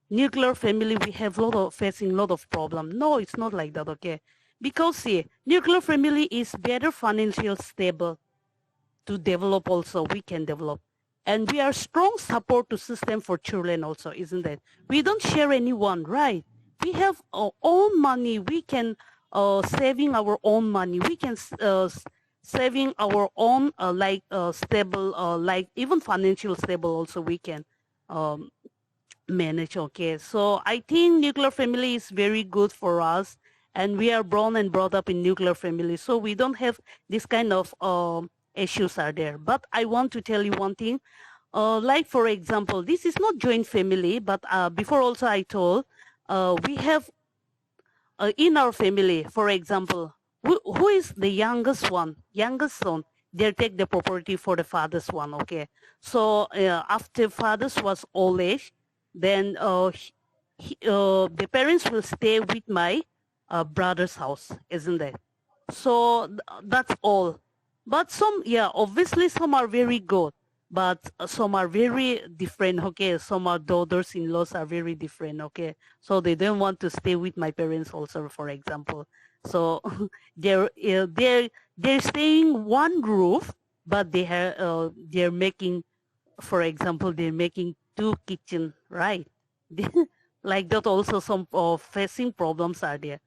S2: nuclear family we have facing a lot of problem. No, it's not like that, okay? Because see, nuclear family is better financial stable to develop also, we can develop. And we are strong support to system for children also, isn't it? We don't share anyone, right? We have our own money. We can saving our own money. We can saving our own stable, like even financial stable also we can um, manage, okay? So I think nuclear family is very good for us, and we are born and brought up in nuclear family, so we don't have this kind of issues are there. But I want to tell you one thing, like for example, this is not joint family, but before also I told, we have in our family, for example, who is the youngest one, youngest son, they take the property for the father's one, okay? So after father's was old age, then the parents will stay with my brother's house, isn't it? So that's all. But some, yeah, obviously some are very good, but some are very different, okay? Some are daughters-in-laws are very different, okay? So they don't want to stay with my parents also, for example. So they're staying one roof, but they're making, for example, they're making 2 kitchen, right? Like that also some facing problems are there.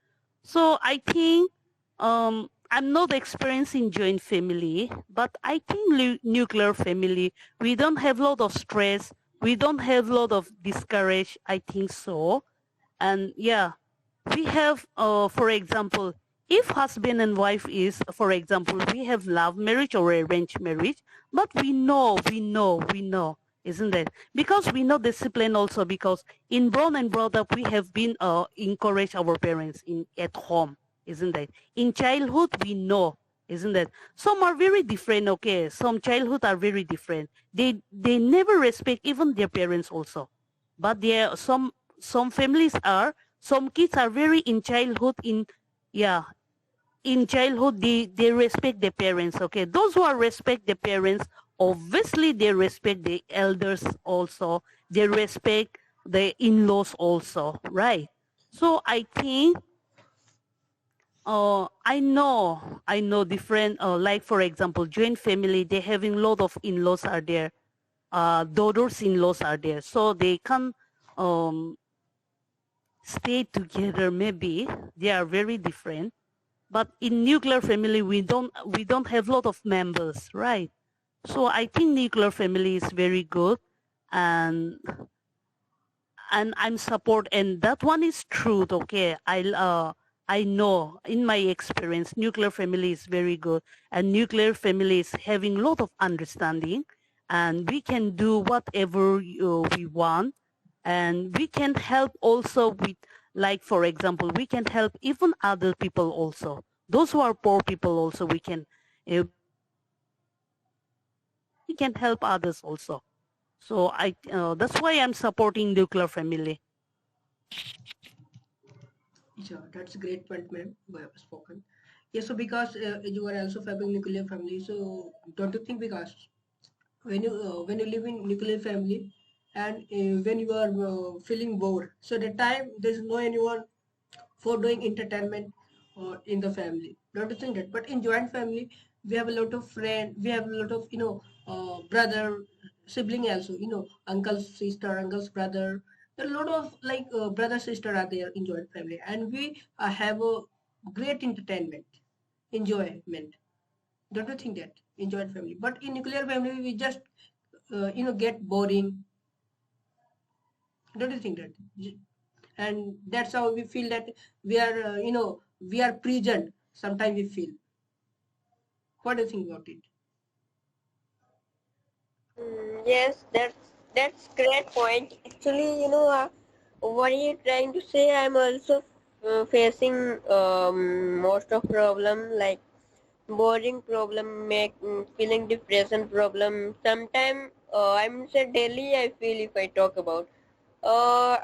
S2: So I think I'm not experiencing joint family, but I think nuclear family, we don't have a lot of stress. We don't have a lot of discourage. I think so. And yeah, we have, for example, if husband and wife is, for example, we have love marriage or arranged marriage, but we know, isn't it? Because we know discipline also, because in born and brought up, we have been encourage our parents at home, isn't it? In childhood, we know, isn't it? Some are very different, okay? Some childhood are very different. They never respect even their parents also. But there some families are, some kids are very in childhood, in childhood they respect their parents, okay? Those who are respect their parents, obviously they respect the elders also, they respect the in-laws also, right? So I think I know different, like for example, joint family, they having a lot of in-laws are there, daughters-in-laws are there, so they can stay together. Maybe they are very different, But in nuclear family, we don't have a lot of members, right? So I think nuclear family is very good, and I'm support, and that one is truth. Okay, I know in my experience, nuclear family is very good, and nuclear family is having a lot of understanding, and we can do whatever we want, and we can help also with, like for example, we can help even other people also. Those who are poor people also, we can help others also. So that's why I'm supporting nuclear family.
S1: Yeah, that's a great point, ma'am. You have spoken. Yeah, so because you are also having nuclear family, so don't you think because when you live in nuclear family and when you are feeling bored, so the time there's no anyone for doing entertainment in the family. Don't you think that? But in joint family, we have a lot of friend, we have a lot of brother, sibling also, uncle's sister, uncle's brother. There are a lot of like brother sister are there in joint family, and we have a great enjoyment. Don't you think that in joint family? But in nuclear family, we just get boring. Don't you think that? And that's how we feel that we are we are present. Sometimes we feel. What do you think about it?
S4: Yes, that's great point. Actually, what are you trying to say? I'm also facing most of problem like boring problem, feeling depression problem. Sometimes I'm say daily I feel if I talk about. Uh,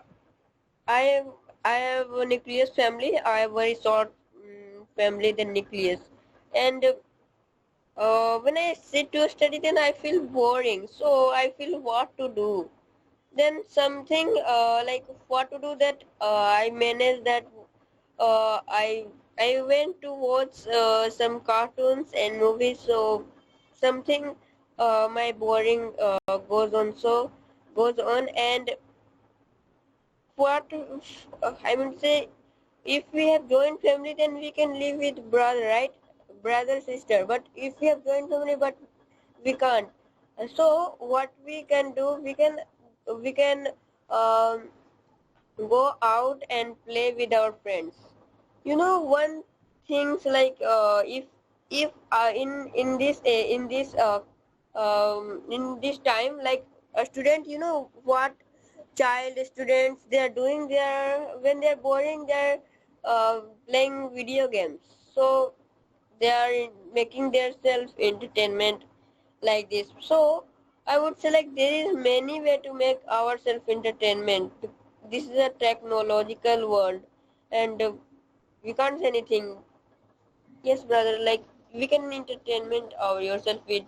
S4: I have I have a nucleus family. I have very short family, the nucleus, and when I sit to study, then I feel boring. So I feel what to do. Then something like what to do that I manage that I went to watch some cartoons and movies. So something my boring goes on and what I would say if we have joint family then we can live with brother, right? Brother sister. But if we have joint family but we can't. So what we can do we can um, go out and play with our friends. One things like if in this time like a student, what child students they are doing, when they're boring they're playing video games. So they are making their self entertainment like this. So I would say like there is many way to make our self entertainment. This is a technological world, and we can't say anything. Yes, brother. Like we can entertainment our yourself with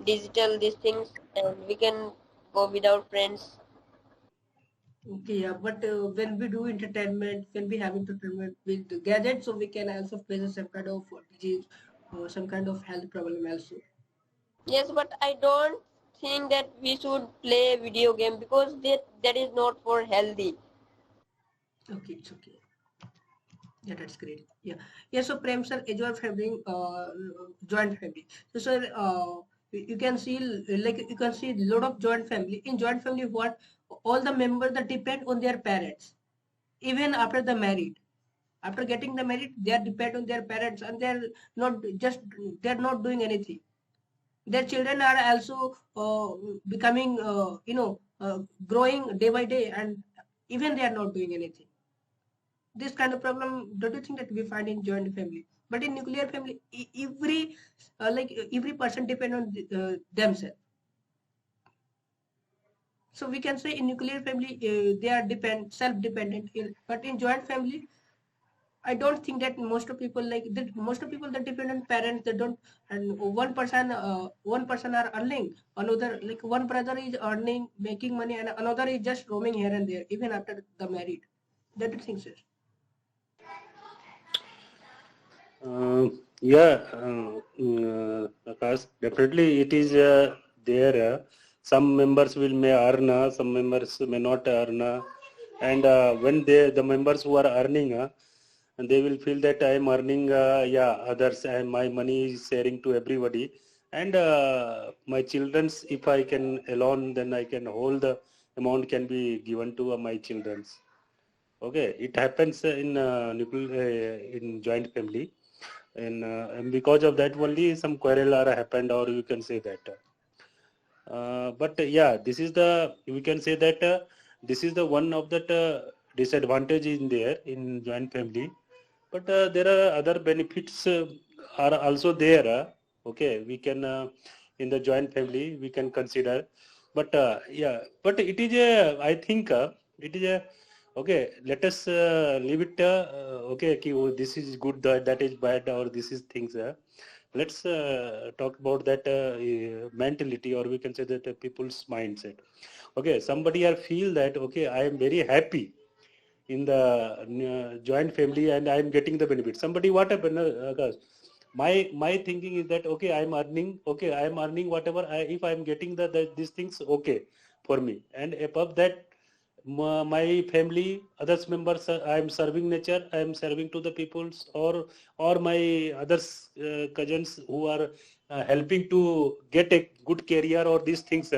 S4: digital these things, and we can go with our friends.
S1: Okay, yeah, but when we do entertainment, when we have entertainment with the gadgets, so we can also face some kind of disease or some kind of health problem also.
S4: Yes, but I don't think that we should play video game because that is not for healthy.
S1: Okay, it's okay. Yeah, that's great. Yeah, yeah. So Prem sir, as you are having joint family, so sir, you can see like you can see lot of joint family. In joint family, what all the members that depend on their parents, even after the married. After getting the married, they are depend on their parents, and they're not doing anything. Their children are also becoming growing day by day, and even they are not doing anything. This kind of problem, don't you think that we find in joint family? But in nuclear family, every person depend on themselves. So we can say in nuclear family they are self-dependent. But in joint family, I don't think that most of people like that. Most of people that depend on parents, they don't. And one person are earning, another like one brother is earning, making money, and another is just roaming here and there, even after the married. That the thing is.
S5: Yeah, Akash, definitely it is there. Some members will may earn, some members may not earn, and when the members who are earning, and they will feel that I am earning, others, and my money is sharing to everybody. And my children's, if I can alone, then I can hold the amount can be given to my children's. Okay, it happens in joint family, and because of that only some quarrel are happened, or you can say that. But yeah, this is the, we can say that this is the one of that disadvantage in there in joint family. But there are other benefits are also there. Okay, we can in the joint family we can consider. But yeah, but it is a, I think it is a, okay. Let us leave it. Okay, oh, this is good, that is bad, or this is things. Let's talk about that mentality, or we can say that people's mindset. Okay, somebody are feel that, okay, I am very happy in the joint family and I am getting the benefit. Somebody, what happened, Akash? My thinking is that, okay, I am earning, okay, I am earning whatever, if I am getting these things, okay, for me, and above that, my family, others members, I am serving nature, I am serving to the peoples, or my others cousins who are helping to get a good career, or these things.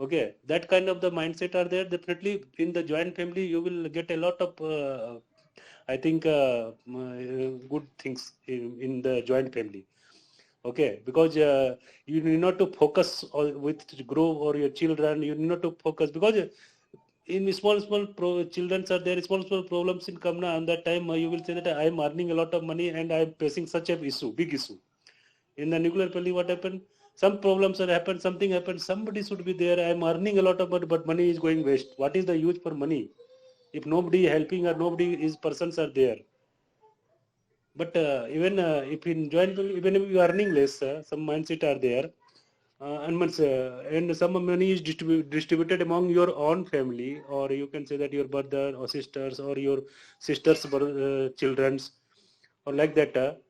S5: Okay, that kind of the mindset are there. Definitely in the joint family, you will get a lot of, I think, good things in the joint family. Okay, because you need not to focus with grow or your children. You need not to focus, because in small children are there, small problems in come now, and that time you will say that I am earning a lot of money and I am facing such a big issue. In the nuclear family, what happened? Some problems are happened, something happened, somebody should be there. I am earning a lot of money, but money is going waste. What is the use for money if nobody helping or nobody is persons are there? But even if in joint family, even if you are earning less, some mindset are there. And some money is distributed among your own family, or you can say that your brother or sisters, or your sisters' children's, or like that.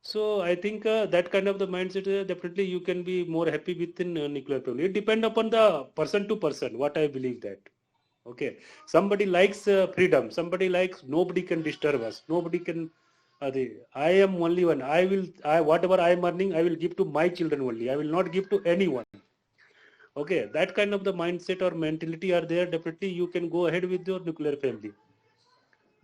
S5: So I think that kind of the mindset, definitely you can be more happy within nuclear family. It depends upon the person to person. What I believe that. Okay, somebody likes freedom. Somebody likes nobody can disturb us. Nobody can. I am only one. I whatever I am earning, I will give to my children only. I will not give to anyone. Okay, that kind of the mindset or mentality are there. Definitely you can go ahead with your nuclear family.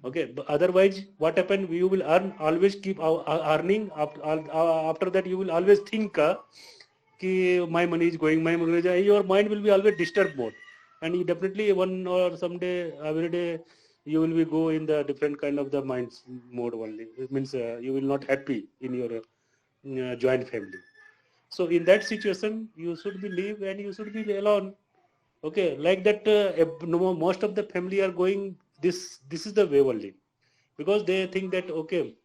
S5: Okay, but otherwise, what happened? You will earn, always keep earning. After that, you will always think, my money is going, my money is. Your mind will be always disturbed mode, and you definitely one or someday, every day, you will be go in the different kind of the minds mode only. It means you will not happy in your joint family. So in that situation, you should be live and you should be alone. Okay, like that. Most of the family are going this. This is the way only, because they think that, okay,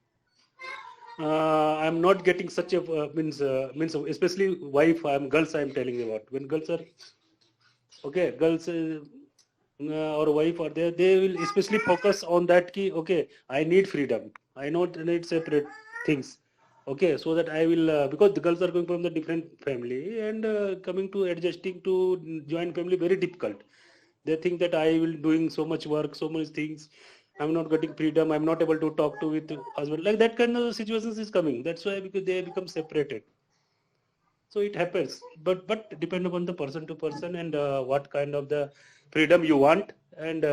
S5: I'm not getting such a means especially wife. I'm girls. I'm telling you about, when girls are, okay, girls or wife are there, they will especially focus on that key. Okay, I need freedom. I not need separate things. Okay, so that I will because the girls are going from the different family, and coming to adjusting to joint family very difficult. They think that I will doing so much work, so much things. I'm not getting freedom. I'm not able to talk to with husband. Like that kind of situations is coming. That's why, because they become separated. So it happens, but depend upon the person to person, and what kind of the freedom you want, and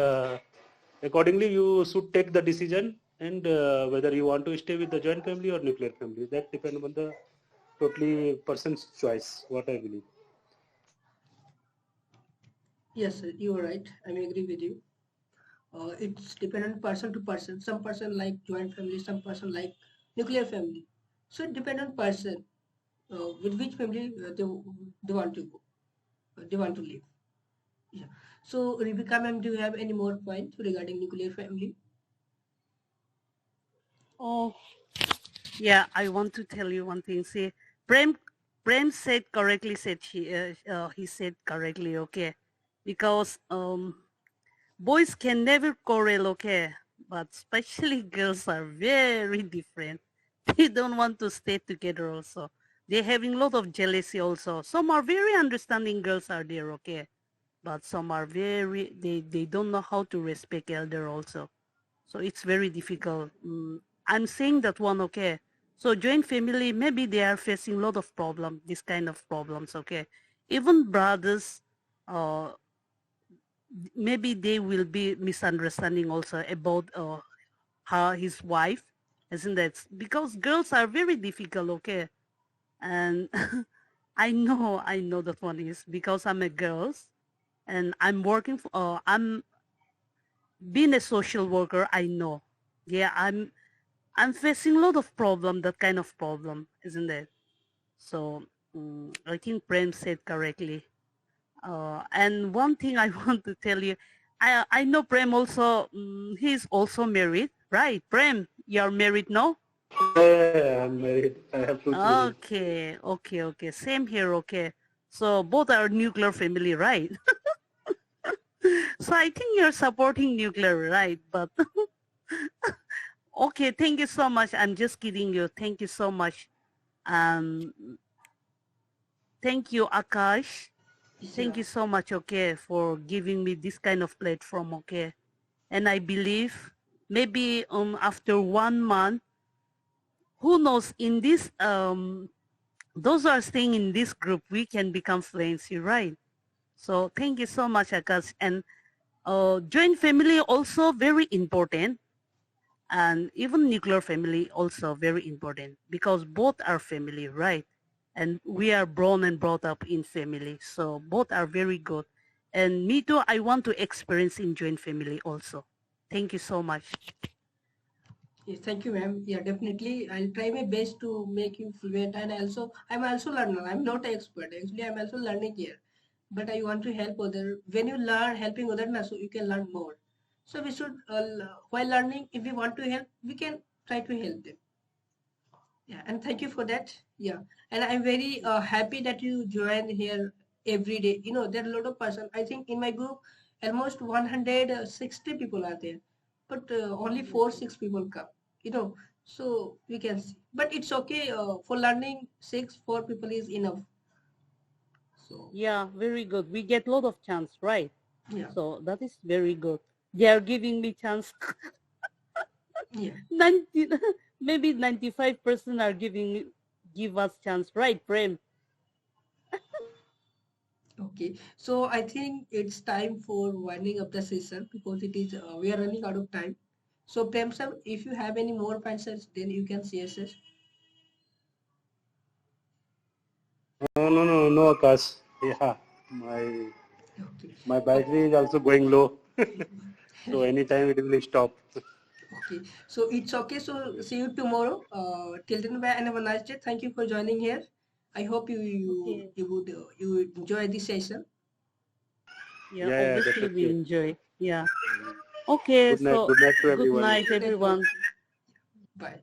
S5: accordingly you should take the decision, and whether you want to stay with the joint family or nuclear family. That depend upon the totally person's choice. What I believe.
S1: Yes, sir, you are right. I may agree with you. It's dependent person to person. Some person like joint family, some person like nuclear family. So it depends on person with which family they want to go, they want to live. Yeah. So Rebecca ma'am, do you have any more points regarding nuclear family?
S2: Oh, yeah, I want to tell you one thing. See, Prem, Prem said correctly, he said correctly, okay? Because boys can never quarrel, okay? But especially girls are very different. They don't want to stay together also. They're having a lot of jealousy also. Some are very understanding girls are there, okay? But some are they don't know how to respect elder also. So it's very difficult. I'm saying that one, okay. So joint family, maybe they are facing a lot of problems, this kind of problems, okay. Even brothers, uh, maybe they will be misunderstanding also about his wife, isn't that? Because girls are very difficult, okay. And I know that one is because I'm a girl and I'm working for, I'm being a social worker. I know, yeah, I'm facing a lot of problem, that kind of problem, isn't it? So I think Prem said correctly. And one thing I want to tell you, I know Prem also, he's also married, right? Prem, you're married now?
S5: Yeah, I'm married. I have 2 children.
S2: Okay, okay, okay. Same here, okay. So both are nuclear family, right? So I think you're supporting nuclear, right? But okay, thank you so much. I'm just kidding you. Thank you so much. Um, thank you, Akash. Thank
S1: Yeah.
S2: you so much, okay, for giving me this kind of platform, okay. And I believe maybe after 1 month, who knows, in this those who are staying in this group, we can become friends, you're right. So thank you so much, Akash. And joint family also very important, and even nuclear family also very important because both are family, right? And we are born and brought up in family, so both are very good. And me too, I want to experience in joint family also. Thank you so much.
S1: Yes, thank you, ma'am. Yeah, definitely. I'll try my best to make you fluent. And also, I'm also learner. I'm not an expert. Actually, I'm also learning here. But I want to help other. When you learn helping other, na, so you can learn more. So we should, while learning, if we want to help, we can try to help them. Yeah, and thank you for that. Yeah, and I'm very happy that you join here every day. You know, there are a lot of person. I think in my group, almost 160 people are there, but only 4 6 people come. You know, so we can see. But it's okay for learning. 4 people is enough. So
S2: Yeah, very good. We get a lot of chance, right?
S1: yeah,
S2: So that is very good. They are giving me chance.
S1: yeah.
S2: 90, maybe 95% are give us chance, right, Prem?
S1: Okay, so I think it's time for winding up the session because it is we are running out of time. So Prem sir, if you have any more points, then you can say yes.
S5: No, Akash. Yeah, my
S1: Okay.
S5: my battery is also going low. So anytime it will stop.
S1: Okay. So it's okay. So see you tomorrow. Till then, bye and have a nice day. Thank you for joining here. I hope
S2: Okay.
S1: you enjoy this session.
S2: Yeah,
S5: Yeah,
S2: obviously we
S5: definitely.
S2: enjoy. Yeah. Okay, so
S5: Good night to
S2: good
S5: everyone.
S2: night,
S1: Good night, bro.
S2: everyone.
S1: Bye.